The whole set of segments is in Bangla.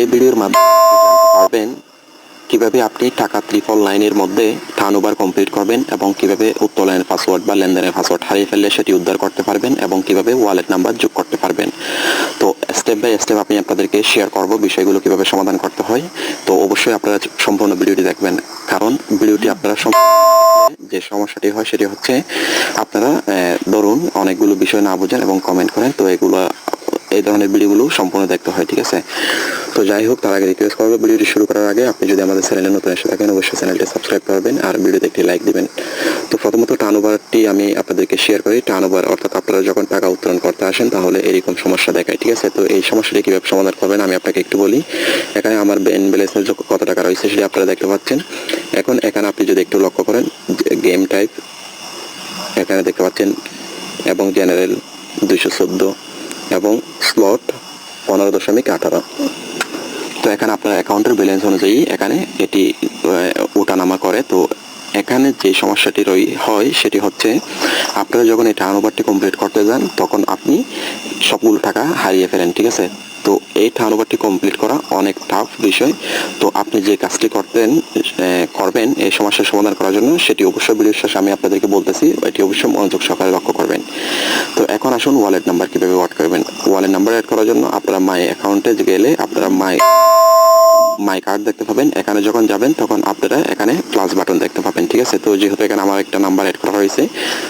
এই ভিডিওর মাধ্যমে জানতে পারবেন কিভাবে আপনি টাকা ট্রিপল লাইনের মধ্যে টার্নওভার কমপ্লিট করবেন এবং কিভাবে উত্তোলনের পাসওয়ার্ড বা লেনদেনের পাসওয়ার্ড হারিয়ে ফেললে সেটি উদ্ধার করতে পারবেন এবং কিভাবে ওয়ালেট নাম্বার যোগ করতে পারবেন। তো স্টেপ বাই স্টেপ আমি আপনাদেরকে শেয়ার করব বিষয়গুলো কিভাবে সমাধান করতে হয়। তো অবশ্যই আপনারা সম্পূর্ণ ভিডিওটি দেখবেন, কারণ ভিডিওটি আপনারা যে সমস্যাটি হয় সেটি হচ্ছে আপনারা ধরুন অনেকগুলো বিষয় না বোঝেন এবং কমেন্ট করেন, তো এই ধরনের ভিডিওগুলো সম্পূর্ণ দেখতে হয়, ঠিক আছে। তো যাই হোক, তার আগে রিকোয়েস্ট করবো ভিডিওটি শুরু করার আগে আপনি যদি আমাদের চ্যানেলে নতুন এসে থাকেন অবশ্যই চ্যানেলটি সাবস্ক্রাইব করবেন আর ভিডিওতে একটি লাইক দিবেন। তো প্রথমত টার্নওভারটি আমি আপনাদেরকে শেয়ার করি। টার্নওভার অর্থাৎ আপনারা যখন টাকা উত্তোলন করতে আসেন তাহলে এরকম সমস্যা দেখায়, ঠিক আছে। তো এই সমস্যাটি কীভাবে সমাধান করবেন আমি আপনাকে একটু বলি। এখানে আমার ব্যালেন্সের কত টাকা রয়েছে সেটি আপনারা দেখতে পাচ্ছেন। এখন এখানে আপনি যদি একটু লক্ষ্য করেন, গেম টাইপ এখানে দেখতে পাচ্ছেন এবং জেনারেল 214 এবং স্লট 15.18। তো এখানে আপনার অ্যাকাউন্টের ব্যালেন্স অনুযায়ী এখানে এটি ওঠানামা করে। তো এখানে যে সমস্যাটি হয় সেটি হচ্ছে আপনারা যখন এই টার্নওভারটি কমপ্লিট করতে যান তখন আপনি সবগুলো টাকা হারিয়ে ফেলেন, ঠিক আছে। তো এই টার্নওভারটি কমপ্লিট করা অনেক টাফ বিষয়। তো আপনি যে কাজটি করবেন এই সমস্যার সমাধান করার জন্য সেটি অবশ্যই ভিডিওর শেষে আমি আপনাদেরকে বলতেছি, এটি অবশ্যই মনোযোগ সহকারে লক্ষ্য করবেন। তো এখন আসুন ওয়ালেট নাম্বার কীভাবে অ্যাড করবেন। ওয়ালেট নাম্বার অ্যাড করার জন্য আপনারা মাই অ্যাকাউন্টে গেলে আপনারা মাই কার্ড দেখতে পাবেন। এখানে যখন যাবেন তখন আপনারা এখানে প্লাস বাটন দেখতে পাবেন, ঠিক আছে। তো যেহেতু এখানে আমার একটা নাম্বার অ্যাড করা হয়েছে,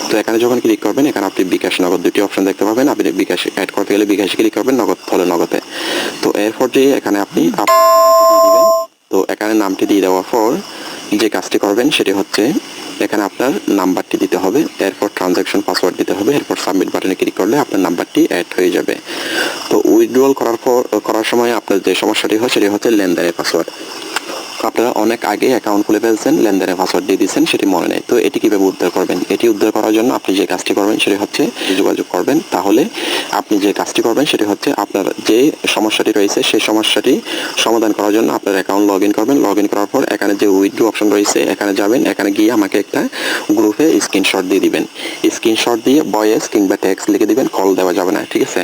তো এখানে যখন ক্লিক করবেন এখানে আপনি বিকাশ নগদ দুটি অপশন দেখতে পাবেন। আপনি বিকাশ অ্যাড করতে গেলে বিকাশে ক্লিক করবেন, নগদ হলে নগদে। তো এরপর যে এখানে আপনি দিবেন। তো এখানে নামটি দিয়ে দেওয়ার পর যে কাজটি করবেন সেটি হচ্ছে এখানে আপনার নাম্বারটি দিতে হবে, এরপর ট্রানজ্যাকশন পাসওয়ার্ড দিতে হবে, এরপর সাবমিট বাটনে ক্লিক করলে আপনার নাম্বারটি অ্যাড হয়ে যাবে। তো উইথড্রল করার সময় আপনার যে সমস্যাটি হয় সেটি হচ্ছে লেনদেনের পাসওয়ার্ড। আপনারা অনেক আগে অ্যাকাউন্ট খুলে ফেলছেন, লেনদেনের পাসওয়ার্ড দিয়ে দিয়েছেন, সেটি মনে নেই। তো এটি কীভাবে উদ্ধার করবেন? এটি উদ্ধার করার জন্য আপনি যে কাজটি করবেন সেটি হচ্ছে যোগাযোগ করবেন। তাহলে আপনি যে কাজটি করবেন সেটি হচ্ছে আপনার যে সমস্যাটি রয়েছে সেই সমস্যাটি সমাধান করার জন্য আপনার অ্যাকাউন্ট লগ ইন করবেন। লগ ইন করার পর এখানে যে উইথড্র অপশন রয়েছে এখানে যাবেন, এখানে গিয়ে আমাকে একটা গ্রুপে স্ক্রিনশট দিয়ে দিবেন। স্ক্রিনশট দিয়ে ভয়েস কিংবা টেক্সট লিখে দিবেন, কল দেওয়া যাবে না, ঠিক আছে।